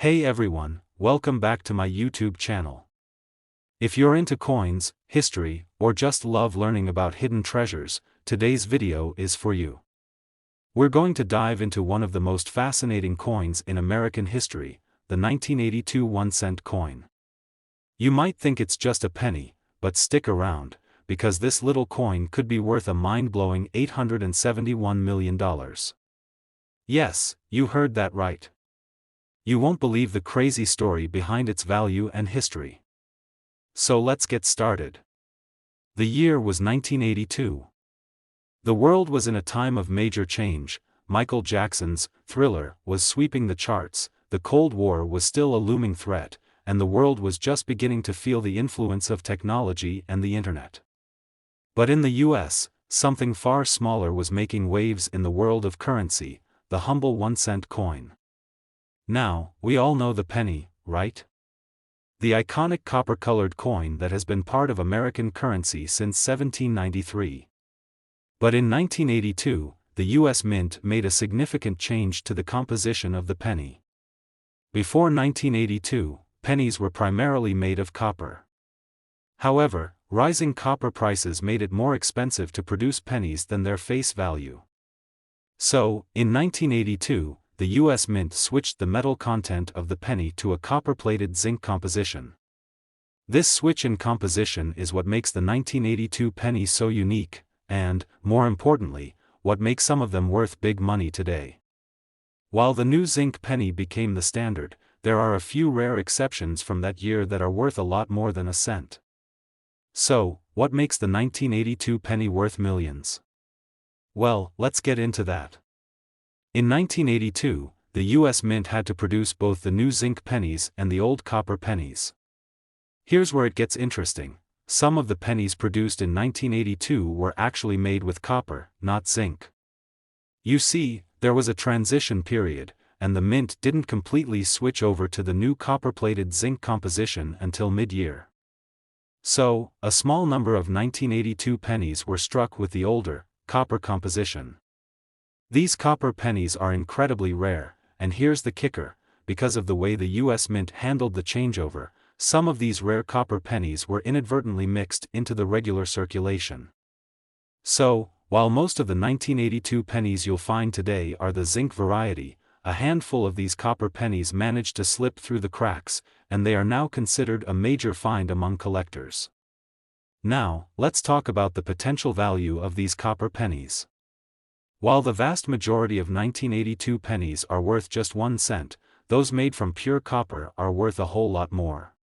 Hey everyone, welcome back to my YouTube channel. If you're into coins, history, or just love learning about hidden treasures, today's video is for you. We're going to dive into one of the most fascinating coins in American history, the 1982 1-cent coin. You might think it's just a penny, but stick around, because this little coin could be worth a mind-blowing $871 million. Yes, you heard that right. You won't believe the crazy story behind its value and history. So let's get started. The year was 1982. The world was in a time of major change. Michael Jackson's Thriller was sweeping the charts, the Cold War was still a looming threat, and the world was just beginning to feel the influence of technology and the internet. But in the US, something far smaller was making waves in the world of currency, the humble 1-cent coin. Now, we all know the penny, right? The iconic copper-colored coin that has been part of American currency since 1793. But in 1982, the U.S. Mint made a significant change to the composition of the penny. Before 1982, pennies were primarily made of copper. However, rising copper prices made it more expensive to produce pennies than their face value. So, in 1982, the U.S. Mint switched the metal content of the penny to a copper-plated zinc composition. This switch in composition is what makes the 1982 penny so unique, and, more importantly, what makes some of them worth big money today. While the new zinc penny became the standard, there are a few rare exceptions from that year that are worth a lot more than a cent. So, what makes the 1982 penny worth millions? Well, let's get into that. In 1982, the U.S. Mint had to produce both the new zinc pennies and the old copper pennies. Here's where it gets interesting. Some of the pennies produced in 1982 were actually made with copper, not zinc. You see, there was a transition period, and the Mint didn't completely switch over to the new copper-plated zinc composition until mid-year. So, a small number of 1982 pennies were struck with the older, copper composition. These copper pennies are incredibly rare, and here's the kicker: because of the way the U.S. Mint handled the changeover, some of these rare copper pennies were inadvertently mixed into the regular circulation. So, while most of the 1982 pennies you'll find today are the zinc variety, a handful of these copper pennies managed to slip through the cracks, and they are now considered a major find among collectors. Now, let's talk about the potential value of these copper pennies. While the vast majority of 1982 pennies are worth just 1 cent, those made from pure copper are worth a whole lot more.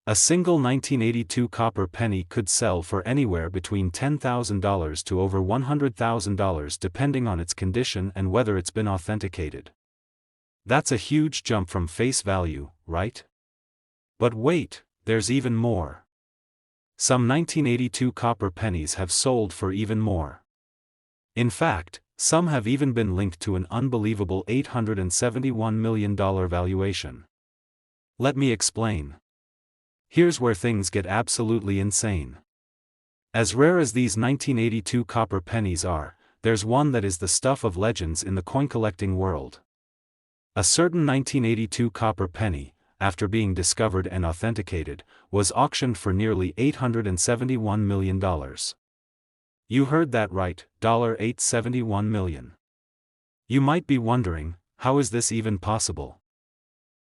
A single 1982 copper penny could sell for anywhere between $10,000 to over $100,000 depending on its condition and whether it's been authenticated. That's a huge jump from face value, right? But wait, there's even more. Some 1982 copper pennies have sold for even more. In fact, some have even been linked to an unbelievable $871 million valuation. Let me explain. Here's where things get absolutely insane. As rare as these 1982 copper pennies are, there's one that is the stuff of legends in the coin collecting world. A certain 1982 copper penny, after being discovered and authenticated, was auctioned for nearly $871 million. You heard that right, $871 million. You might be wondering, how is this even possible?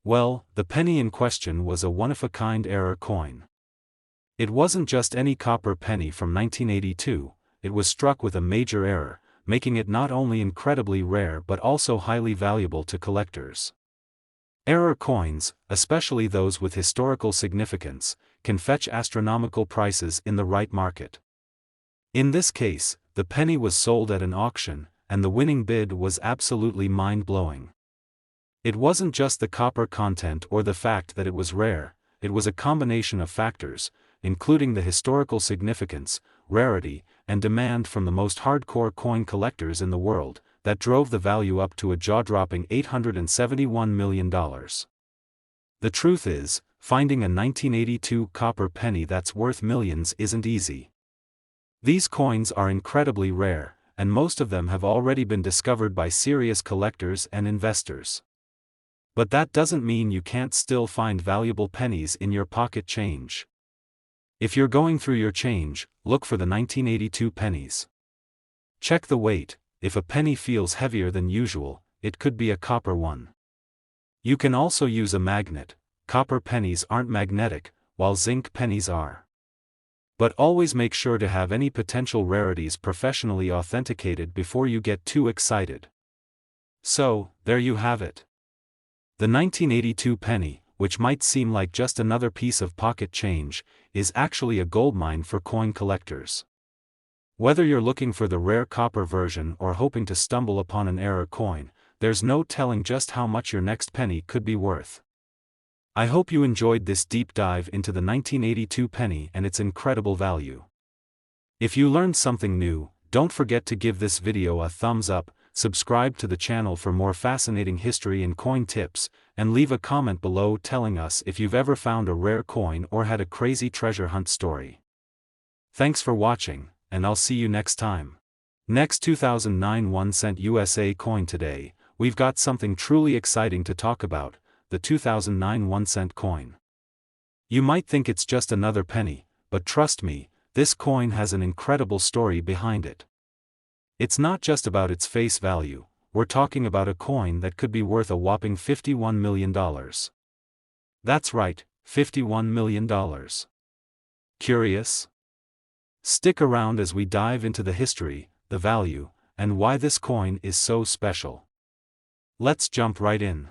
Well, the penny in question was a one-of-a-kind error coin. It wasn't just any copper penny from 1982, it was struck with a major error, making it not only incredibly rare but also highly valuable to collectors. Error coins, especially those with historical significance, can fetch astronomical prices in the right market. In this case, the penny was sold at an auction, and the winning bid was absolutely mind-blowing. It wasn't just the copper content or the fact that it was rare, it was a combination of factors, including the historical significance, rarity, and demand from the most hardcore coin collectors in the world, that drove the value up to a jaw-dropping $871 million. The truth is, finding a 1982 copper penny that's worth millions isn't easy. These coins are incredibly rare, and most of them have already been discovered by serious collectors and investors. But that doesn't mean you can't still find valuable pennies in your pocket change. If you're going through your change, look for the 1982 pennies. Check the weight. If a penny feels heavier than usual, it could be a copper one. You can also use a magnet. Copper pennies aren't magnetic, while zinc pennies are. But always make sure to have any potential rarities professionally authenticated before you get too excited. So, there you have it. The 1982 penny, which might seem like just another piece of pocket change, is actually a goldmine for coin collectors. Whether you're looking for the rare copper version or hoping to stumble upon an error coin, there's no telling just how much your next penny could be worth. I hope you enjoyed this deep dive into the 1982 penny and its incredible value. If you learned something new, don't forget to give this video a thumbs up, subscribe to the channel for more fascinating history and coin tips, and leave a comment below telling us if you've ever found a rare coin or had a crazy treasure hunt story. Thanks for watching, and I'll see you next time. Next 2009 1-cent USA coin today, we've got something truly exciting to talk about, the 2009 1-cent coin. You might think it's just another penny, but trust me, this coin has an incredible story behind it. It's not just about its face value, we're talking about a coin that could be worth a whopping $51 million. That's right, $51 million. Curious? Stick around as we dive into the history, the value, and why this coin is so special. Let's jump right in.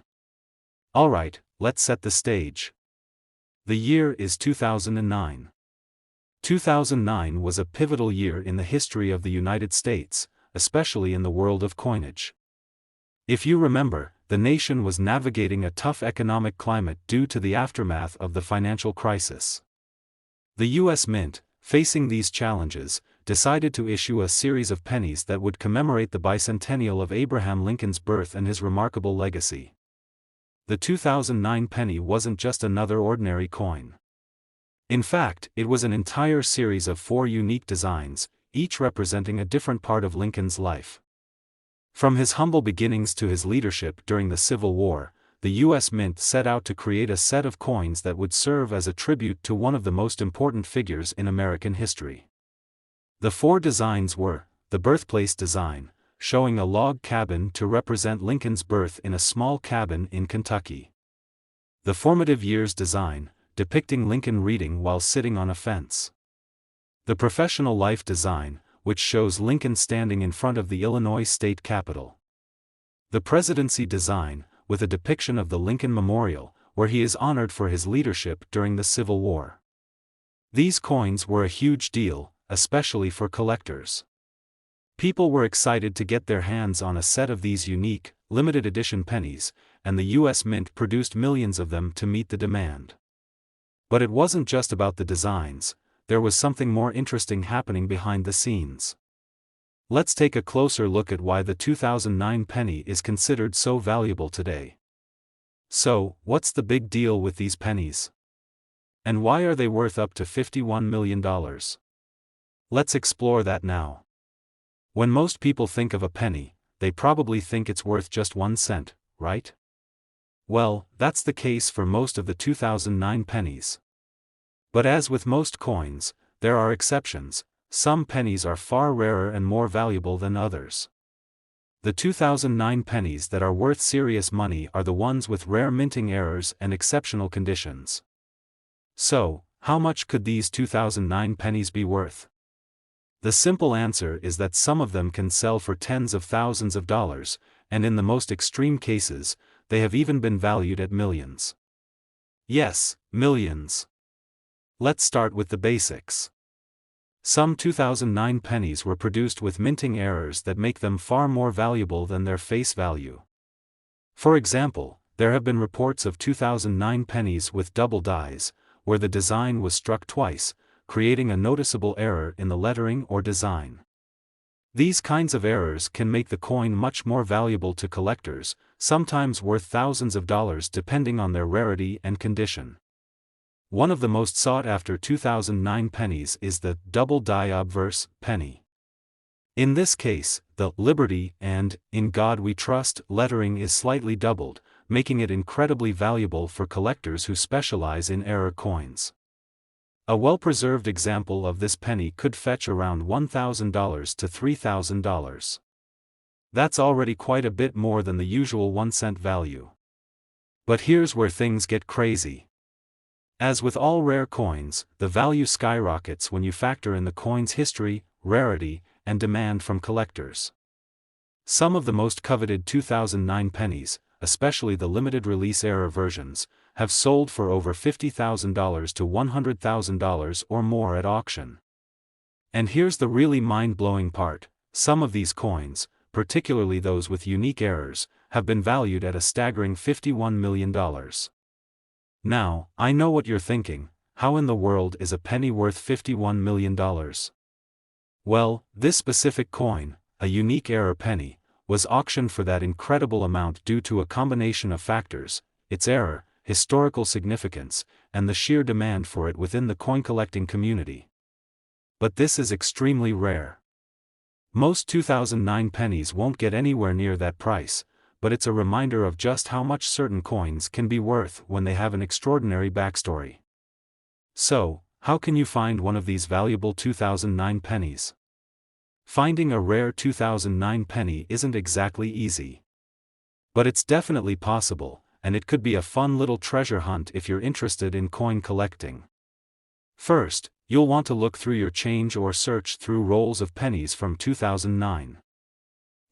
Alright, let's set the stage. The year is 2009. 2009 was a pivotal year in the history of the United States, especially in the world of coinage. If you remember, the nation was navigating a tough economic climate due to the aftermath of the financial crisis. The U.S. Mint, facing these challenges, decided to issue a series of pennies that would commemorate the bicentennial of Abraham Lincoln's birth and his remarkable legacy. The 2009 penny wasn't just another ordinary coin. In fact, it was an entire series of 4 unique designs, each representing a different part of Lincoln's life. From his humble beginnings to his leadership during the Civil War, the U.S. Mint set out to create a set of coins that would serve as a tribute to one of the most important figures in American history. The 4 designs were, the birthplace design, showing a log cabin to represent Lincoln's birth in a small cabin in Kentucky. The formative years design, depicting Lincoln reading while sitting on a fence. The professional life design, which shows Lincoln standing in front of the Illinois State Capitol. The presidency design, with a depiction of the Lincoln Memorial, where he is honored for his leadership during the Civil War. These coins were a huge deal, especially for collectors. People were excited to get their hands on a set of these unique, limited edition pennies, and the U.S. Mint produced millions of them to meet the demand. But it wasn't just about the designs, there was something more interesting happening behind the scenes. Let's take a closer look at why the 2009 penny is considered so valuable today. So, what's the big deal with these pennies? And why are they worth up to $51 million? Let's explore that now. When most people think of a penny, they probably think it's worth just 1 cent, right? Well, that's the case for most of the 2009 pennies. But as with most coins, there are exceptions. Some pennies are far rarer and more valuable than others. The 2009 pennies that are worth serious money are the ones with rare minting errors and exceptional conditions. So, how much could these 2009 pennies be worth? The simple answer is that some of them can sell for tens of thousands of dollars, and in the most extreme cases, they have even been valued at millions. Yes, millions. Let's start with the basics. Some 2009 pennies were produced with minting errors that make them far more valuable than their face value. For example, there have been reports of 2009 pennies with double dies, where the design was struck twice, creating a noticeable error in the lettering or design. These kinds of errors can make the coin much more valuable to collectors, sometimes worth thousands of dollars depending on their rarity and condition. One of the most sought-after 2009 pennies is the double die obverse penny. In this case, the Liberty and In God We Trust lettering is slightly doubled, making it incredibly valuable for collectors who specialize in error coins. A well-preserved example of this penny could fetch around $1,000 to $3,000. That's already quite a bit more than the usual 1-cent value. But here's where things get crazy. As with all rare coins, the value skyrockets when you factor in the coin's history, rarity, and demand from collectors. Some of the most coveted 2009 pennies, especially the limited release error versions, have sold for over $50,000 to $100,000 or more at auction. And here's the really mind-blowing part: some of these coins, particularly those with unique errors, have been valued at a staggering $51 million. Now, I know what you're thinking: how in the world is a penny worth $51 million? Well, this specific coin, a unique error penny, was auctioned for that incredible amount due to a combination of factors: its error, historical significance, and the sheer demand for it within the coin collecting community. But this is extremely rare. Most 2009 pennies won't get anywhere near that price, but it's a reminder of just how much certain coins can be worth when they have an extraordinary backstory. So, how can you find one of these valuable 2009 pennies? Finding a rare 2009 penny isn't exactly easy. But it's definitely possible, and it could be a fun little treasure hunt if you're interested in coin collecting. First, you'll want to look through your change or search through rolls of pennies from 2009.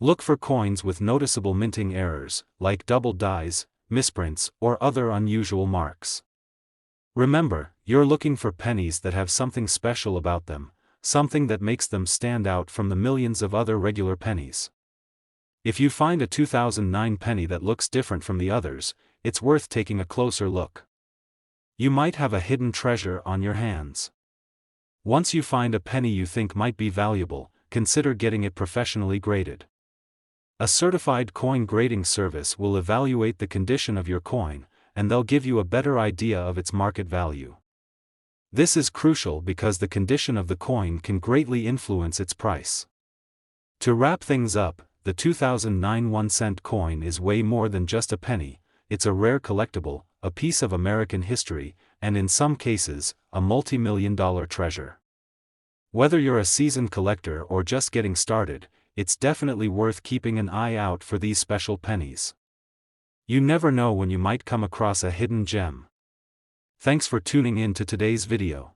Look for coins with noticeable minting errors, like double dies, misprints, or other unusual marks. Remember, you're looking for pennies that have something special about them, something that makes them stand out from the millions of other regular pennies. If you find a 2009 penny that looks different from the others, it's worth taking a closer look. You might have a hidden treasure on your hands. Once you find a penny you think might be valuable, consider getting it professionally graded. A certified coin grading service will evaluate the condition of your coin, and they'll give you a better idea of its market value. This is crucial because the condition of the coin can greatly influence its price. To wrap things up, the 2009 1-cent coin is way more than just a penny. It's a rare collectible, a piece of American history, and in some cases, a multi-million-dollar treasure. Whether you're a seasoned collector or just getting started, it's definitely worth keeping an eye out for these special pennies. You never know when you might come across a hidden gem. Thanks for tuning in to today's video.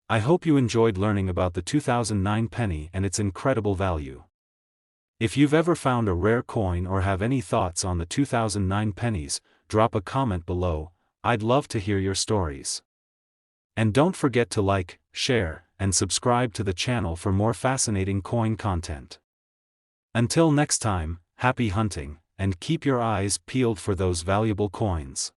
I hope you enjoyed learning about the 2009 penny and its incredible value. If you've ever found a rare coin or have any thoughts on the 2009 pennies, drop a comment below. I'd love to hear your stories. And don't forget to like, share, and subscribe to the channel for more fascinating coin content. Until next time, happy hunting, and keep your eyes peeled for those valuable coins.